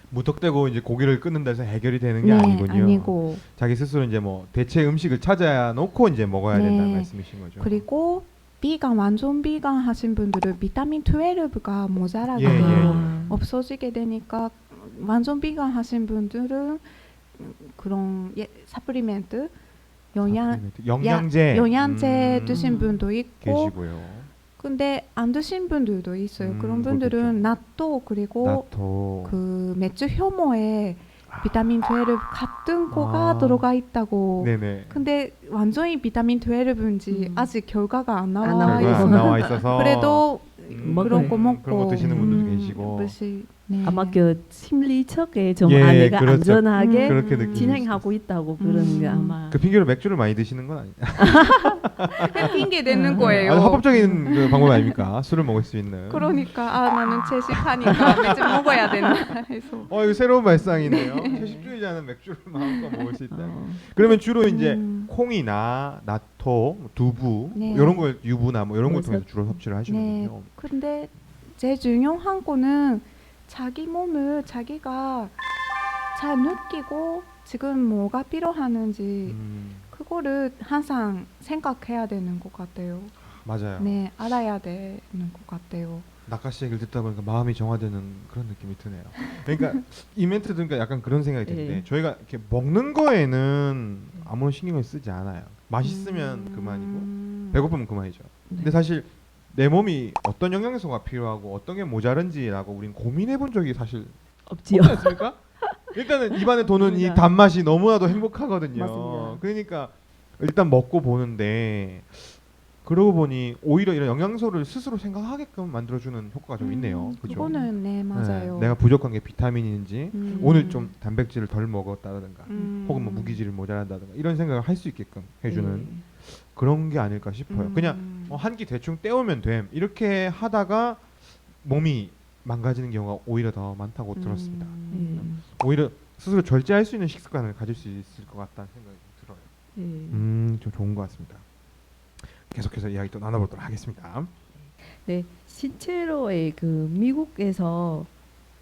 무턱대고 이제 고기를 끊는다 해서 해결이 되는 게 네, 아니군요. 아니고 자기 스스로 이제 뭐 대체 음식을 찾아야 놓고 이제 먹어야 네. 된다는 말씀이신 거죠. 그리고 비건 완전 비건 하신 분들은 비타민 12가 모자라게 예, 예, 예. 없어지게 되니까 완전 비건 하신 분들은 그런 사플리멘트 영양제 영양제 드신 분도 있고 계시고요. 근데 안 드신 분들도 있어요. 그런 그렇겠죠. 분들은 낫또 그리고 나토. 그 맥주 효모에 비타민 12 같은 거가 아. 들어가 있다고. 네네. 근데 완전히 비타민 12인지 아직 결과가 안 나와 나와 결과가 있어서 안 나와 있어서 그래도 그런 거 먹고 그런 거 드시는 분들도 계시고. 네. 아마 그 심리적에 좀 예, 아내가 그렇죠. 안전하게 그렇게 느끼실 진행하고 있다고 그런 게 아마 그 핑계로 맥주를 많이 드시는 건 아니에요. 핑계 대는 거예요. 아주 합법적인 그 방법 아닙니까? 술을 먹을 수 있는. 그러니까 아 나는 채식하니까 맥주 먹어야 된다 해서. 이거 새로운 발상이네요. 채식주의자는 맥주를 마음껏 먹을 수 있다. 그러면 주로 이제 콩이나 나토, 두부 네. 이런 걸 유부나 뭐 이런 걸 그래서- 통해서 주로 섭취를 네. 하시는군요. 근데 제일 중요한 거는 자기 몸을 자기가 잘 느끼고 지금 뭐가 필요하는지 그거를 항상 생각해야 되는 것 같아요. 맞아요. 네, 알아야 되는 것 같아요. 낙하 씨 얘기를 듣다 보니까 마음이 정화되는 그런 느낌이 드네요. 그러니까 이 멘트 들으니까 약간 그런 생각이 드는데 예. 저희가 이렇게 먹는 거에는 아무런 신경을 쓰지 않아요. 맛있으면 그만이고 배고프면 그만이죠. 근데 사실 내 몸이 어떤 영양소가 필요하고 어떤 게 모자른지라고 우린 고민해 본 적이 사실 없지요. 없지 않습니까? 일단은 입안에 도는 이 맞습니다. 단맛이 너무나도 행복하거든요. 맞습니다. 그러니까 일단 먹고 보는데 그러고 보니 오히려 이런 영양소를 스스로 생각하게끔 만들어주는 효과가 좀 있네요. 그죠? 그거는 네 맞아요. 내가 부족한 게 비타민인지 음. 오늘 좀 단백질을 덜 먹었다든가 음. 혹은 뭐 무기질을 모자란다든가 이런 생각을 할 수 있게끔 해주는 예. 그런 게 아닐까 싶어요. 그냥 한 끼 대충 때우면 됨 이렇게 하다가 몸이 망가지는 경우가 오히려 더 많다고 들었습니다. 예. 오히려 스스로 절제할 수 있는 식습관을 가질 수 있을 것 같다는 생각이 들어요. 예. 좀 좋은 것 같습니다. 계속해서 이야기 또 나눠보도록 하겠습니다. 네, 실제로의 그 미국에서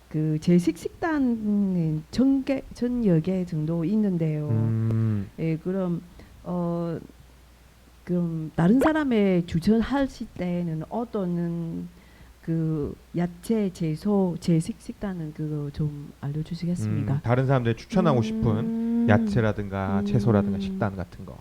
그 제식 식단은 전여 개 정도 있는데요. 예, 그럼 그럼 다른 사람의 추천하실 때는 어떤 그 야채, 채소, 제식 식단은 그거 좀 알려주시겠습니까? 다른 사람들이 추천하고 싶은 야채라든가 채소라든가 식단 같은 거.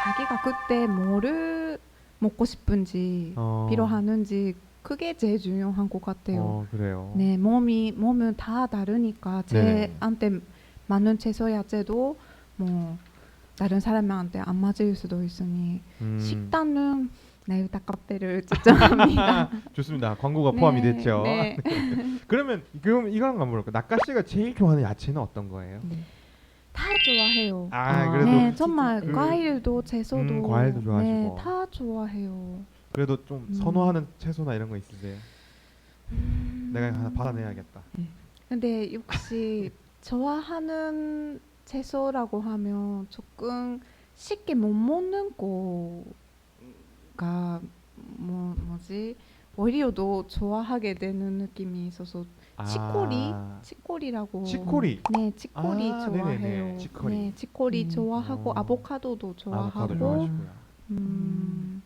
자기가 그때 뭐를 먹고 싶은지 필요하는지 그게 제일 중요한 것 같아요. 그래요. 네, 몸은 다 다르니까 네네. 제한테 맞는 채소 야채도 뭐 다른 사람한테 안 맞을 수도 있으니 식단은 나유타 카페를 추천합니다. 좋습니다. 광고가 포함이 네, 됐죠. 네. 그럼 이건 한번 물어볼까? 낙가 씨가 제일 좋아하는 야채는 어떤 거예요? 다 좋아해요. 그래도 네, 정말 그- 과일도 채소도 과일도 좋아하시고. 네, 다 좋아해요. 그래도 좀 선호하는 채소나 이런 거 있으세요? 내가 하나 받아내야겠다. 근데 역시 좋아하는 채소라고 하면 조금 쉽게 못 먹는 거가 뭐지 오히려도 좋아하게 되는 느낌이 있어서 치코리라고 치코리. 네 치코리 좋아해요. 네네네. 치코리. 네 치코리 좋아하고 아보카도도 좋아하고 아보카도 좋아하시고요.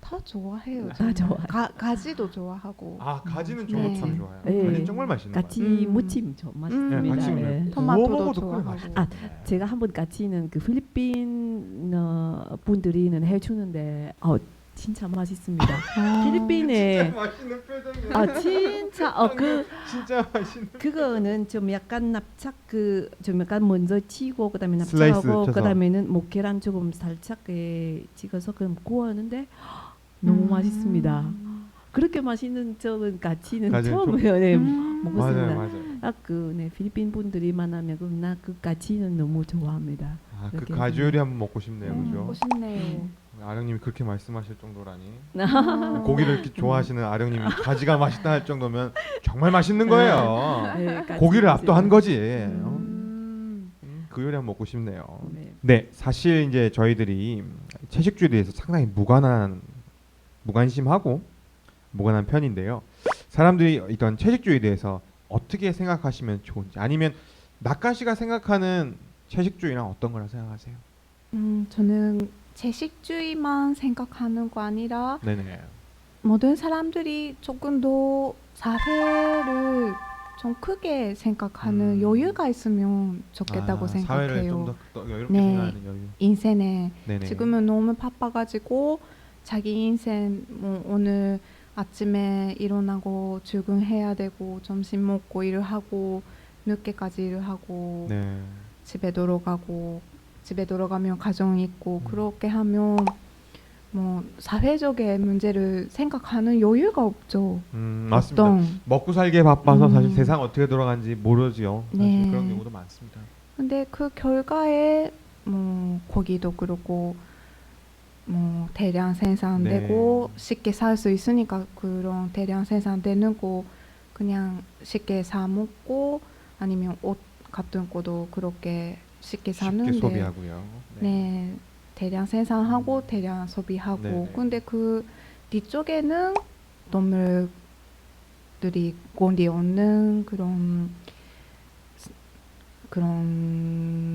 다 좋아해요. 다 좋아해요. 가지도 좋아하고 가지는 네. 저도 참 좋아요. 네. 가지 정말 맛있는 거 같이 같아요. 무침 좀 맛있습니다. 네, 같이 예. 먹으면 토마토도 구워 먹어도 꽤 좋아하고. 맛있어요. 제가 한번 같이는 그 필리핀 분들이는 해주는데 진짜 맛있습니다. 필리핀에 맛있는 표정이야. 진짜 진짜 맛있는. 그거는 좀 약간 납작 좀 약간 먼저 치고 그다음에 슬라이스 납작하고 쳐서. 그다음에는 뭐 계란 조금 살짝 찍어서 그럼 구웠는데 너무 맛있습니다. 그렇게 맛있는 적은 가치는 처음이에요. 네, 먹었습니다. 맞아요. 네, 필리핀 분들이 만나면 나그 가치는 너무 좋아합니다. 아, 그 그렇게 가지 요리 한번 먹고 싶네요, 먹고 그죠? 싶네요. 아령님이 그렇게 말씀하실 정도라니. 네. 고기를 이렇게 좋아하시는 아령님이 가지가 맛있다 할 정도면 정말 맛있는 거예요. 네, 가치 고기를 맛있어요. 압도한 거지. 그 요리 한번 먹고 싶네요. 네. 네, 사실 이제 저희들이 채식주의에 대해서 상당히 무관심하고 무관한 편인데요. 사람들이 이런 채식주의에 대해서 어떻게 생각하시면 좋은지, 아니면 낙관 씨가 생각하는 채식주의랑 어떤 거라 생각하세요? 저는 채식주의만 생각하는 거 아니라 네네. 모든 사람들이 조금 더 사회를 좀 크게 생각하는 여유가 있으면 좋겠다고 사회를 생각해요. 좀 더 여유롭게 네. 생각하는 여유. 인생에 네네. 지금은 너무 바빠가지고 자기 인생 뭐 오늘 아침에 일어나고 출근해야 되고 점심 먹고 일을 하고 늦게까지 일을 하고 네. 집에 돌아가면 가정 있고 그렇게 하면 뭐 사회적인 문제를 생각하는 여유가 없죠. 맞습니다. 어떤 먹고 살기에 바빠서 사실 세상 어떻게 돌아가는지 모르지요. 사실 네. 그런 경우도 많습니다. 근데 그 결과에 뭐 고기도 그렇고 뭐 대량 생산되고 쉽게 살 수 있으니까 그런 대량 생산되는 거 그냥 쉽게 사 먹고 아니면 옷 같은 것도 그렇게 쉽게 사는데 쉽게 소비하고요. 네 대량 생산하고 대량 소비하고 네네. 근데 그 뒤쪽에는 동물들이 권리 없는 그런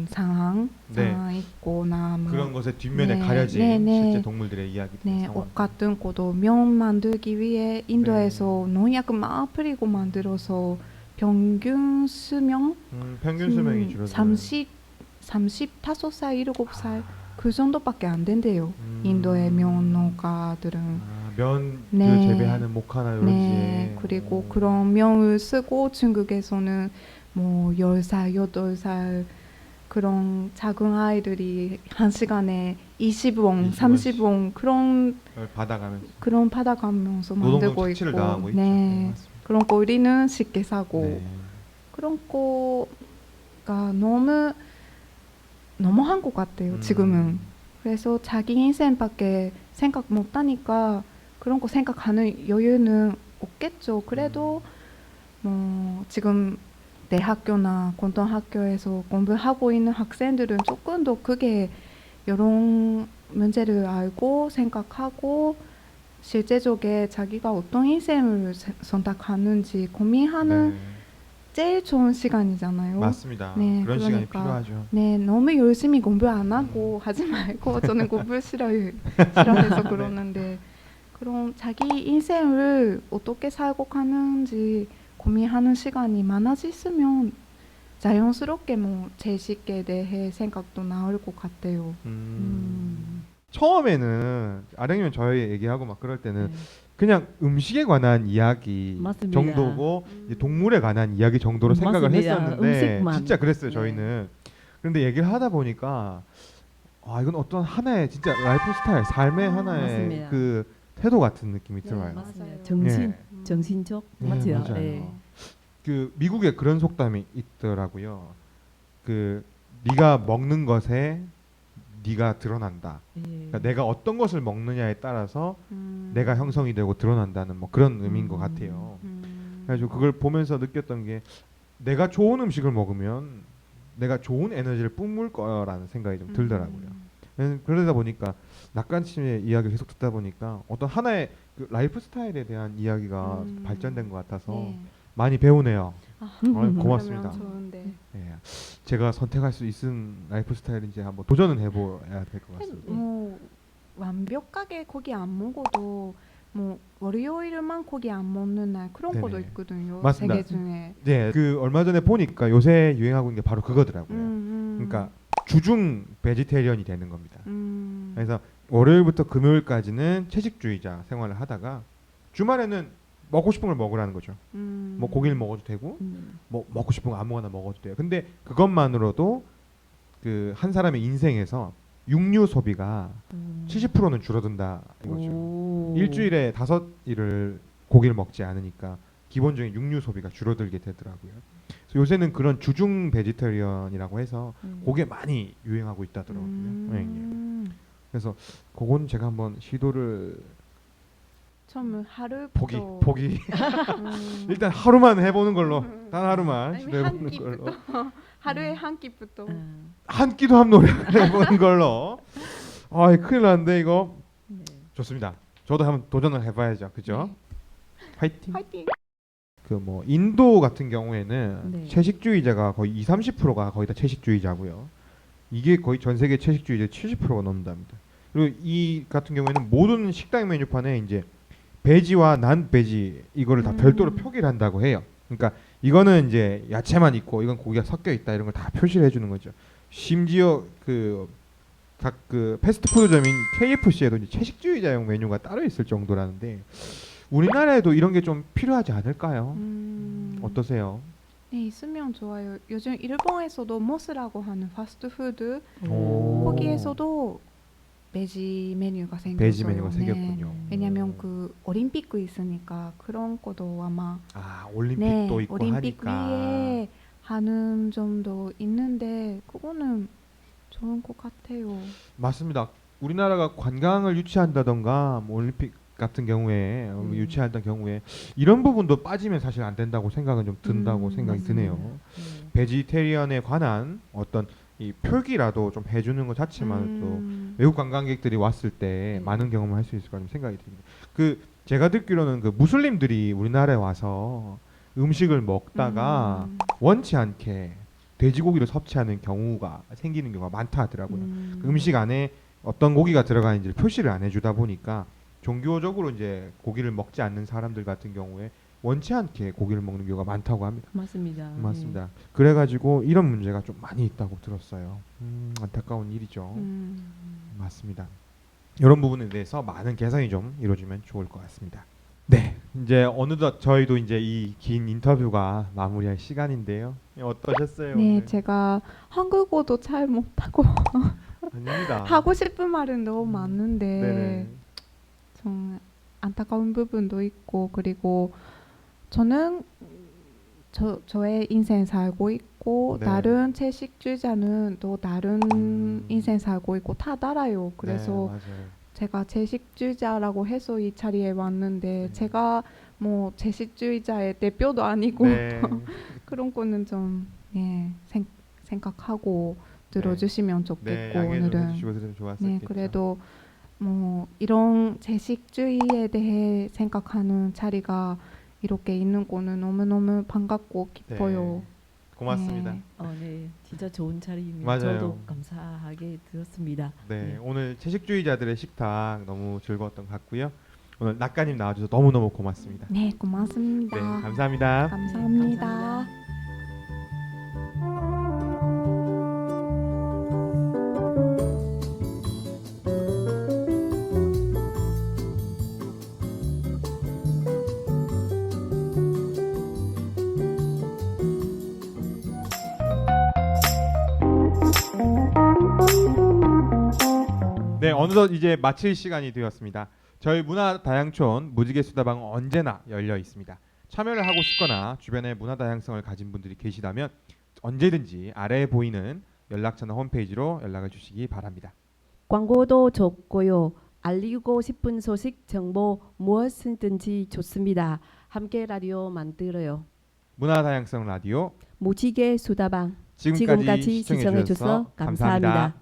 상황 네. 있거나 뭐 그런 것의 뒷면에 네, 가려진 네, 네. 실제 동물들의 이야기들. 네, 옷 같은 것도 면 만들기 위해 인도에서 농약 막 뿌리고 만들어서 평균 수명 평균 수명이 줄어들어요. 35살, 7살 그 정도밖에 안 된대요. 인도의 면 농가들은. 면 네. 재배하는 목화나 이런 네, 그리고 그런 면을 쓰고 중국에서는 뭐 10살, 8살 그런 작은 아이들이 한 시간에 20원, 30원 그런 받아가면서 만들고 노동력 착취를 있고 당하고 있죠. 네, 맞습니다. 그런 거 우리는 쉽게 사고 네. 그런 거가 너무한 것 같아요. 지금은. 그래서 자기 인생밖에 생각 못하니까 그런 거 생각하는 여유는 없겠죠. 그래도 뭐 지금 대학교나 고등학교에서 공부하고 있는 학생들은 조금 더 크게 이런 문제를 알고 생각하고 실제적에 자기가 어떤 인생을 선택하는지 고민하는 네. 제일 좋은 시간이잖아요. 맞습니다. 네, 그런 시간이 그러니까. 필요하죠. 네, 너무 열심히 공부 안 하고 하지 말고 저는 공부 싫어해서 그러는데 그런 자기 인생을 어떻게 살고 가는지 고민하는 시간이 많아졌으면 자연스럽게 뭐 채식에 대해 생각도 나올 것 같아요. 처음에는 아령이면 저희 얘기하고 막 그럴 때는 네. 그냥 음식에 관한 이야기 맞습니다. 정도고 이제 동물에 관한 이야기 정도로 생각을 맞습니다. 했었는데 음식만. 진짜 그랬어요. 네. 저희는. 그런데 얘기를 하다 보니까 이건 어떤 하나의 진짜 라이프 스타일, 삶의 하나의 맞습니다. 그 태도 같은 느낌이 들어요. 맞아요. 정신적 네, 맞죠? 맞아요. 네. 그 미국에 그런 속담이 있더라고요. 그 네가 먹는 것에 네가 드러난다. 네. 그러니까 내가 어떤 것을 먹느냐에 따라서 내가 형성이 되고 드러난다는 뭐 그런 의미인 것 같아요. 그래서 그걸 보면서 느꼈던 게 내가 좋은 음식을 먹으면 내가 좋은 에너지를 뿜을 거라는 생각이 좀 들더라고요. 그러다 보니까 낙관침의 이야기를 계속 듣다 보니까 어떤 하나의 그 라이프 스타일에 대한 이야기가 발전된 것 같아서 네. 많이 배우네요. 고맙습니다. 그러면 좋은데. 예, 제가 선택할 수 있는 라이프 스타일인지 한번 도전은 해봐야 될 것 같습니다. 뭐 완벽하게 고기 안 먹어도 뭐 월요일만 고기 안 먹는 날 그런 네네. 것도 있거든요. 맞습니다. 세계 중에. 네, 그 얼마 전에 보니까 요새 유행하고 있는 게 바로 그거더라고요. 그러니까 주중 베지테리언이 되는 겁니다. 그래서 월요일부터 금요일까지는 채식주의자 생활을 하다가 주말에는 먹고 싶은 걸 먹으라는 거죠. 뭐 고기를 먹어도 되고 뭐 먹고 싶은 거 아무거나 먹어도 돼요. 근데 그것만으로도 그 한 사람의 인생에서 육류 소비가 70%는 줄어든다 이거죠. 오. 일주일에 5일을 고기를 먹지 않으니까 기본적인 육류 소비가 줄어들게 되더라고요. 그래서 요새는 그런 주중 베지터리언이라고 해서 그게 많이 유행하고 있다더라고요. 네, 네. 그래서 그건 제가 한번 시도를 처음에 하루부터 포기 일단 하루만 해보는 걸로 단 하루만 아니면 시도해보는 한 걸로 하루에 한 끼부터 한 끼도 한 노력을 해보는 걸로. 아 큰일 났는데 이거. 네. 좋습니다. 저도 한번 도전을 해봐야죠. 그죠? 화이팅. 화이팅. 그 뭐 인도 같은 경우에는 네. 채식주의자가 거의 30%가 거의 다 채식주의자고요. 이게 거의 전 세계 채식주의자 70%가 넘는답니다. 그리고 이 같은 경우에는 모든 식당 메뉴판에 이제 베지와 난 베지 이거를 다 별도로 표기를 한다고 해요. 그러니까 이거는 이제 야채만 있고 이건 고기가 섞여 있다 이런 걸 다 표시를 해주는 거죠. 심지어 그 각 그 패스트푸드점인 KFC에도 이제 채식주의자용 메뉴가 따로 있을 정도라는데 우리나라에도 이런 게 좀 필요하지 않을까요? 어떠세요? 네, 있으면 좋아요. 요즘 일본에서도 모스라고 하는 패스트푸드 오. 거기에서도 베지 메뉴가 생겼어요. 베지 메뉴가 네. 생겼군요. 왜냐면 그 올림픽 있으니까 그런 것도 아마 아 올림픽도 네, 있고 올림픽 하니까. 위에 하는 점도 있는데 그거는 좋은 것 같아요. 맞습니다. 우리나라가 관광을 유치한다던가 뭐 올림픽 같은 경우에 유치한다는 경우에 이런 부분도 빠지면 사실 안 된다고 생각은 좀 든다고 생각이 드네요. 네. 베지테리언에 관한 어떤 이 표기라도 좀 해주는 것 자체만으로도 외국 관광객들이 왔을 때 네. 많은 경험을 할 수 있을 거라는 생각이 듭니다. 그 제가 듣기로는 그 무슬림들이 우리나라에 와서 음식을 먹다가 원치 않게 돼지고기를 섭취하는 경우가 생기는 경우가 많다 하더라고요. 그 음식 안에 어떤 고기가 들어가는지를 표시를 안 해주다 보니까 종교적으로 이제 고기를 먹지 않는 사람들 같은 경우에 원치 않게 고기를 먹는 경우가 많다고 합니다. 맞습니다. 맞습니다. 그래가지고 이런 문제가 좀 많이 있다고 들었어요. 안타까운 일이죠. 맞습니다. 이런 부분에 대해서 많은 개선이 좀 이루어지면 좋을 것 같습니다. 네, 이제 어느덧 저희도 이제 이 긴 인터뷰가 마무리할 시간인데요. 어떠셨어요? 네, 오늘? 제가 한국어도 잘 못하고 아닙니다. 하고 싶은 말은 너무 많은데 네네. 좀 안타까운 부분도 있고 그리고 저는 저의 인생 살고 있고 네. 다른 채식주의자는 또 다른 인생 살고 있고 다 달라요. 그래서 네, 맞아요. 제가 채식주의자라고 해서 이 자리에 왔는데 네. 제가 뭐 채식주의자의 대표도 아니고 네. 그런 거는 좀 예, 생각하고 들어주시면 좋겠고 네, 양해 좀 오늘은 해주시고 들으면 좋았겠죠. 네 그래도 뭐 이런 채식주의에 대해 생각하는 자리가 이렇게 있는 거는 너무너무 반갑고 기뻐요. 네. 고맙습니다. 네. 네, 진짜 좋은 자리입니다. 맞아요. 저도 감사하게 들었습니다. 네, 오늘 채식주의자들의 식탁 너무 즐거웠던 것 같고요. 오늘 낙가님 나와주셔서 너무너무 고맙습니다. 네 고맙습니다. 네, 감사합니다. 감사합니다. 감사합니다. 네, 어느덧 이제 마칠 시간이 되었습니다. 저희 문화다양촌 무지개 수다방은 언제나 열려 있습니다. 참여를 하고 싶거나 주변에 문화다양성을 가진 분들이 계시다면 언제든지 아래에 보이는 연락처나 홈페이지로 연락을 주시기 바랍니다. 광고도 좋고요. 알리고 싶은 소식, 정보 무엇이든지 좋습니다. 함께 라디오 만들어요. 문화다양성 라디오 무지개 수다방 지금까지 시청해 주셔서 감사합니다.